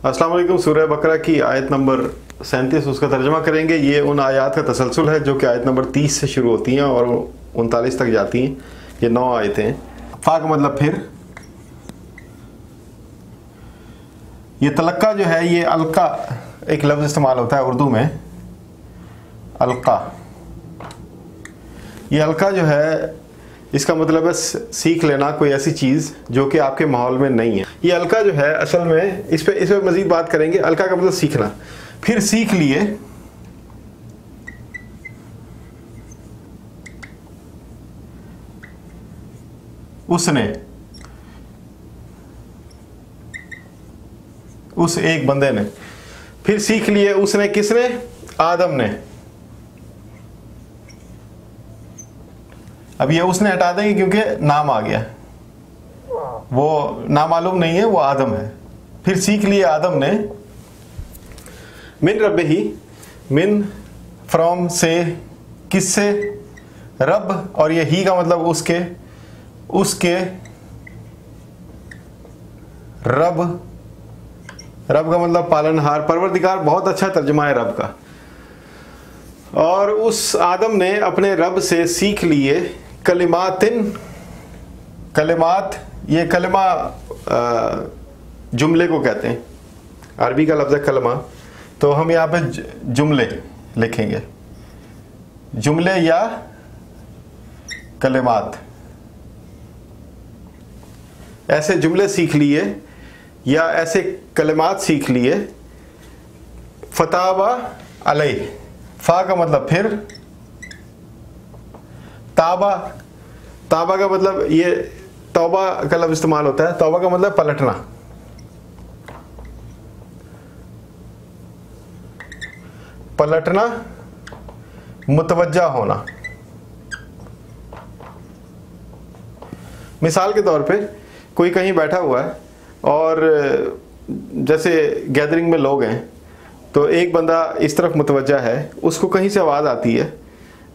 अस्सलाम वालेकुम। सूरह बकरा की आयत नंबर 37 उसका तर्जमा करेंगे। ये उन आयत का तसलसल है जो कि आयत नंबर 30 से शुरू होती हैं और 39 तक जाती हैं। ये 9 आयतें हैं। फा का मतलब फिर। ये तलक्का जो है ये अलका एक लफ्ज़ इस्तेमाल होता है उर्दू में, अलका। ये अलका जो है इसका मतलब है सीख लेना कोई ऐसी चीज़ जो कि आपके माहौल में नहीं है। ये अलका जो है असल में इस पे मज़ीद बात करेंगे। अलका का मतलब सीखना। फिर सीख लिए, उसने, उस एक बंदे ने। फिर सीख लिए उसने, किसने? आदम ने। अब ये उसने हटा देंगे क्योंकि नाम आ गया, वो नामालूम नहीं है, वो आदम है। फिर सीख लिए आदम ने मिन रब्बिही, मिन फ्रॉम से, किससे? रब। और ये ही का मतलब उसके, उसके रब। रब का मतलब पालनहार, परवरदिगार। बहुत अच्छा तर्जुमा है रब का। और उस आदम ने अपने रब से सीख लिए कलिमातिन, कलिमात। ये कलमा जुमले को कहते हैं। अरबी का लफ्ज़ है कलमा, तो हम यहाँ पे जुमले लिखेंगे, जुमले या कलिमात। ऐसे जुमले सीख लिए या ऐसे कलिमात सीख लिए। फताबा अलैह, फा का मतलब फिर, ताबा, ताबा का मतलब ये तौबा का लफ्ज़ इस्तेमाल होता है। तौबा का मतलब पलटना। पलटना, मुतवज्जा होना। मिसाल के तौर पे कोई कहीं बैठा हुआ है और जैसे गैदरिंग में लोग हैं तो एक बंदा इस तरफ मुतवज्जा है, उसको कहीं से आवाज़ आती है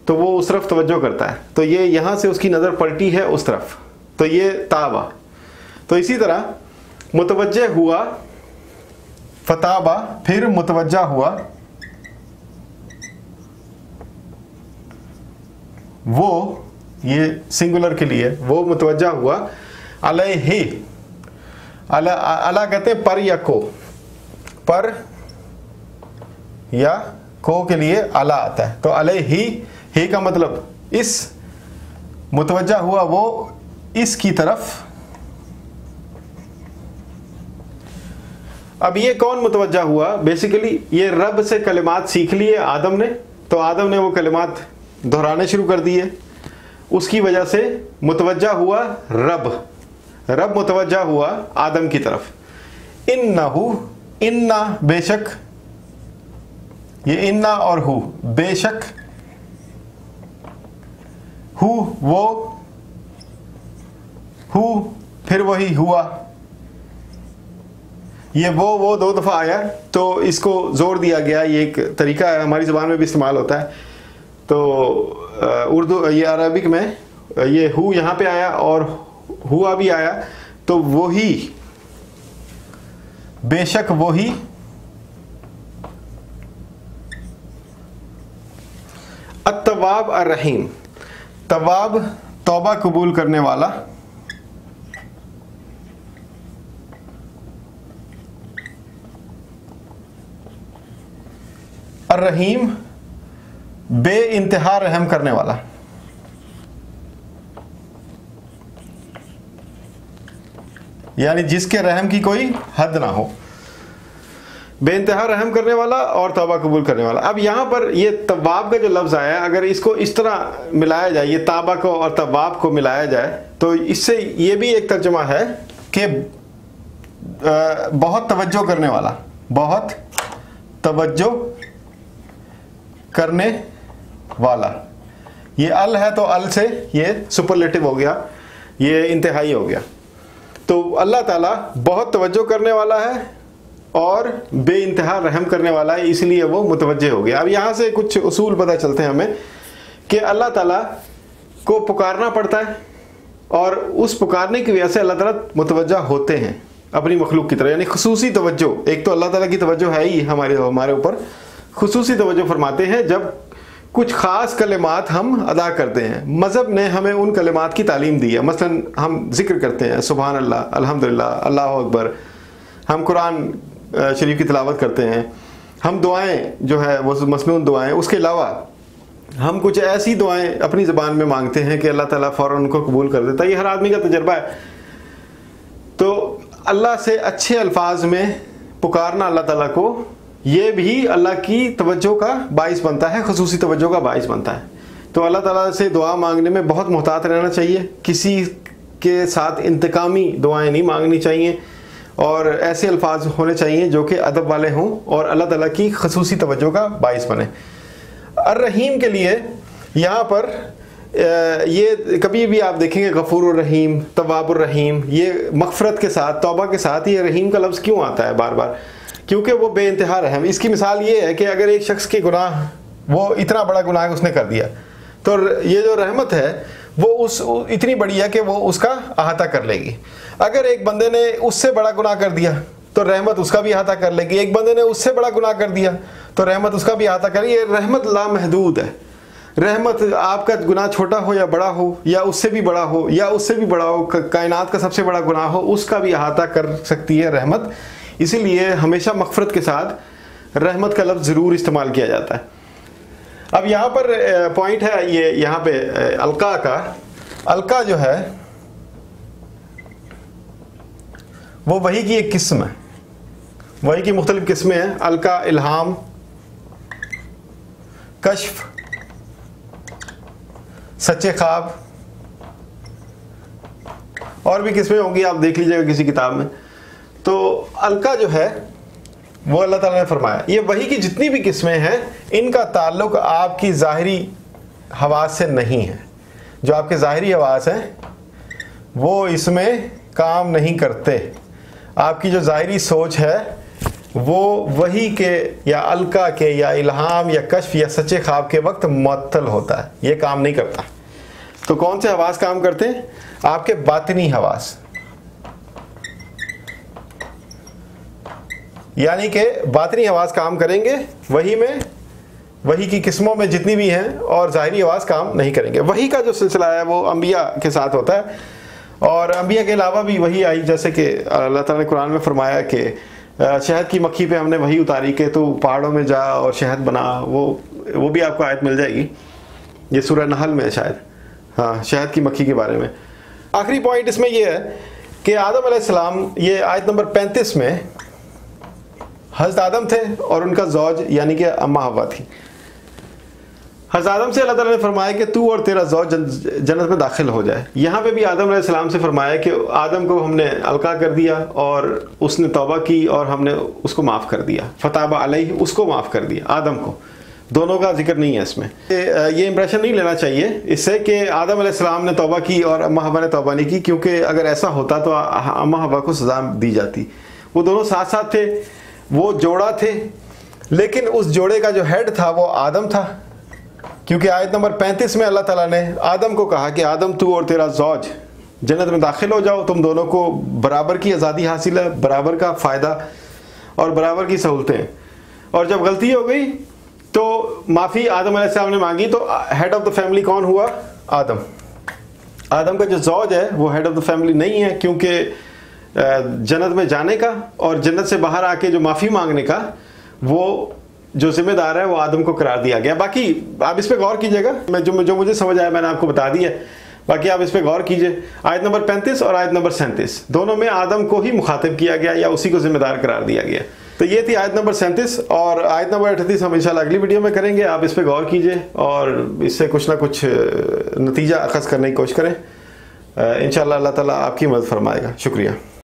तो वो उस तरफ तवज्जो करता है, तो ये यहाँ से उसकी नज़र पलटी है उस तरफ, तो ये ताबा। तो इसी तरह मुतवज्जे हुआ, फताबा, फिर मुतवज्जा हुआ, वो, ये सिंगुलर के लिए, वो मुतवज्जा हुआ। अलैहि, अला कहते हैं पर या को, पर या को के लिए अला आता है, तो अलैहि, ही का मतलब इस, मुतवज्जा हुआ वो इसकी तरफ। अब ये कौन मुतवज्जा हुआ? बेसिकली ये रब से कलिमात सीख लिए आदम ने, तो आदम ने वो कलिमात दोहराने शुरू कर दिए, उसकी वजह से मुतवज्जा हुआ रब। रब मुतवज्जा हुआ आदम की तरफ। इन्नहु, इन्ना बेशक, ये इन्ना और हु बेशक, हु वो, हु फिर वही हुआ। ये वो दो दफा आया तो इसको जोर दिया गया। ये एक तरीका है, हमारी ज़बान में भी इस्तेमाल होता है। तो उर्दू, ये अरबिक में ये हु यहाँ पे आया और हुआ भी आया, तो वही, बेशक वही। अत्तवाब अर्रहीम, तवाब तौबा कबूल करने वाला, अर्रहीम बे इंतहा रहम करने वाला। यानी जिसके रहम की कोई हद ना हो, बेइंतहा रहम करने वाला और तौबा कबूल करने वाला। अब यहाँ पर ये तवाब का जो लफ्ज़ आया, अगर इसको इस तरह मिलाया जाए, ये ताबा को और तवाब को मिलाया जाए, तो इससे ये भी एक तर्जुमा है कि बहुत तवज्जो करने वाला, बहुत तवज्जो करने वाला। ये अल है तो अल से ये सुपरलेटिव हो गया, ये इंतहाई हो गया। तो अल्लाह ताला बहुत तवज्जो करने वाला है और बेइंतहा रहम करने वाला है, इसलिए वो मुतवज्जे हो गया। अब यहाँ से कुछ उसूल पता चलते हैं हमें कि अल्लाह ताला को पुकारना पड़ता है और उस पुकारने की वजह से अल्लाह ताला मुतवज्जा होते हैं। अपनी मखलूक की तरफ, यानी खुसूसी तवज्जो। एक तो अल्लाह ताला की तवज्जो है ही हमारे ऊपर, खुसूसी तवज्जो फरमाते हैं जब कुछ ख़ास कलिमात हम अदा करते हैं। मज़हब ने हमें उन कलिमात की तालीम दी है। मसलन हम जिक्र करते हैं सुभान अल्लाह, अल्हम्दुलिल्लाह, अल्लाहु अकबर, हम कुरान शरीफ की तिलावत करते हैं, हम दुआएं जो है वो मसनून दुआएं, उसके अलावा हम कुछ ऐसी दुआएं अपनी ज़बान में मांगते हैं कि अल्लाह ताला फ़ौरन उनको कबूल कर देता है। ये हर आदमी का तजर्बा है। तो अल्लाह से अच्छे अल्फाज में पुकारना अल्लाह ताला को, ये भी अल्लाह की तवज्जो का बाइस बनता है, खुसूसी तवज्जो का बाइस बनता है। तो अल्लाह ताला से दुआ मांगने में बहुत मुहतात रहना चाहिए, किसी के साथ इंतकामी दुआएं नहीं मांगनी चाहिए, और ऐसे अल्फाज होने चाहिए जो कि अदब वाले हों और अल्लाह ताला की खुसूसी तवज्जो का बाइस बने। अर्रहीम के लिए यहाँ पर ये कभी भी आप देखेंगे गफूर रहीम, तवाबुर रहीम, ये मगफरत के साथ, तौबा के साथ ये रहीम का लफ्ज़ क्यों आता है बार बार? क्योंकि वो बेइंतहा रहम। इसकी मिसाल ये है कि अगर एक शख्स के गुनाह, वो इतना बड़ा गुनाह उसने कर दिया, तो ये जो रहमत है वो इतनी बड़ी है कि वो उसका अहाता कर लेगी। अगर एक बंदे ने उससे बड़ा गुनाह कर दिया तो रहमत उसका भी अहाता कर लेगी। एक बंदे ने उससे बड़ा गुनाह कर दिया तो रहमत उसका भी अहाता करेगी। ये रहमत लामहदूद है। रहमत आपका गुनाह छोटा हो या बड़ा हो, या उससे भी बड़ा हो या उससे भी बड़ा हो, कायनात का सबसे बड़ा गुनाह हो, उसका भी अहाता कर सकती है रहमत। इसीलिए हमेशा मगफरत के साथ रहमत का लफ्ज़ ज़रूर इस्तेमाल किया जाता है। अब यहाँ पर पॉइंट है ये यहाँ पे अलका का। अलका जो है वो वही की एक किस्म है, वही की मुख्तलिफ किस्में हैं। अलका, इल्हाम, कश्फ, सच्चे ख्वाब, और भी किस्में होंगी, आप देख लीजिएगा किसी किताब में। तो अलका जो है वो अल्लाह ताला ने फरमाया, ये वही की जितनी भी किस्में हैं इनका ताल्लुक आपकी ज़ाहिरी हवास से नहीं है। जो आपके ज़ाहिरी हवास हैं वो इसमें काम नहीं करते। आपकी जो ज़ाहिरी सोच है वो वही के या अलका के या इल्हाम या कश्फ या सच्चे ख्वाब के वक्त मुअत्तल होता है, ये काम नहीं करता। तो कौन से हवास काम करते हैं? आपके बातिनी हवास, यानी कि बातिनी हवास काम करेंगे वही में, वही की किस्मों में जितनी भी हैं, और ज़ाहिरी हवास काम नहीं करेंगे। वही का जो सिलसिला है वो अंबिया के साथ होता है, और अंबिया के अलावा भी वही आई, जैसे कि अल्लाह ताला ने कुरान में फरमाया कि शहद की मक्खी पे हमने वही उतारी कि तू पहाड़ों में जा और शहद बना। वो भी आपको आयत मिल जाएगी, ये सूरह नहल में है शायद, हाँ, शहद की मक्खी के बारे में। आखिरी पॉइंट इसमें यह है कि आदम अलैहिस्सलाम, ये आयत नंबर 35 में हज़रत आदम थे और उनका ज़ौज यानी कि अम्मा हव्वा थी। हज़रत आदम से अल्लाह ताला ने फरमाया कि तू और तेरा ज़ौज जन्नत में दाखिल हो जाए। यहाँ पे भी आदम अलैहिस्सलाम से फरमाया कि आदम को हमने अलका कर दिया और उसने तौबा की और हमने उसको माफ़ कर दिया। फताबा अलैहि, उसको माफ़ कर दिया, आदम को। दोनों का जिक्र नहीं है इसमें। ये इंप्रेशन नहीं लेना चाहिए इससे कि आदम अलैहिस्सलाम ने तौबा की और अम्मा हव्वा ने तौबा नहीं की, क्योंकि अगर ऐसा होता तो अम्मा हव्वा को सज़ा दी जाती। वो दोनों साथ साथ थे, वो जोड़ा थे, लेकिन उस जोड़े का जो हेड था वो आदम था, क्योंकि आयत नंबर 35 में अल्लाह ताला ने आदम को कहा कि आदम तू और तेरा ज़ौज जन्नत में दाखिल हो जाओ, तुम दोनों को बराबर की आज़ादी हासिल है, बराबर का फ़ायदा और बराबर की सहूलतें। और जब गलती हो गई तो माफ़ी आदम अलैहिस्सलाम ने मांगी, तो हेड ऑफ द फैमिली कौन हुआ? आदम। आदम का जो ज़ौज है वो हेड ऑफ द फैमिली नहीं है, क्योंकि जन्नत में जाने का और जन्नत से बाहर आके जो माफ़ी मांगने का वो जो जिम्मेदार है वो आदम को करार दिया गया। बाकी आप इस पे गौर कीजिएगा, मैं जो मुझे समझ आया मैंने आपको बता दिया, बाकी आप इस पे गौर कीजिए। आयत नंबर 35 और आयत नंबर 37 दोनों में आदम को ही मुखातिब किया गया या उसी को जिम्मेदार करार दिया गया। तो ये थी आयत नंबर 37 और आयत नंबर 38 हम इंशाल्लाह अगली वीडियो में करेंगे। आप इस पे गौर कीजिए और इससे कुछ ना कुछ नतीजा अखज़ करने की कोशिश करें। इंशाल्लाह अल्लाह ताला आपकी मदद फरमाएगा। शुक्रिया।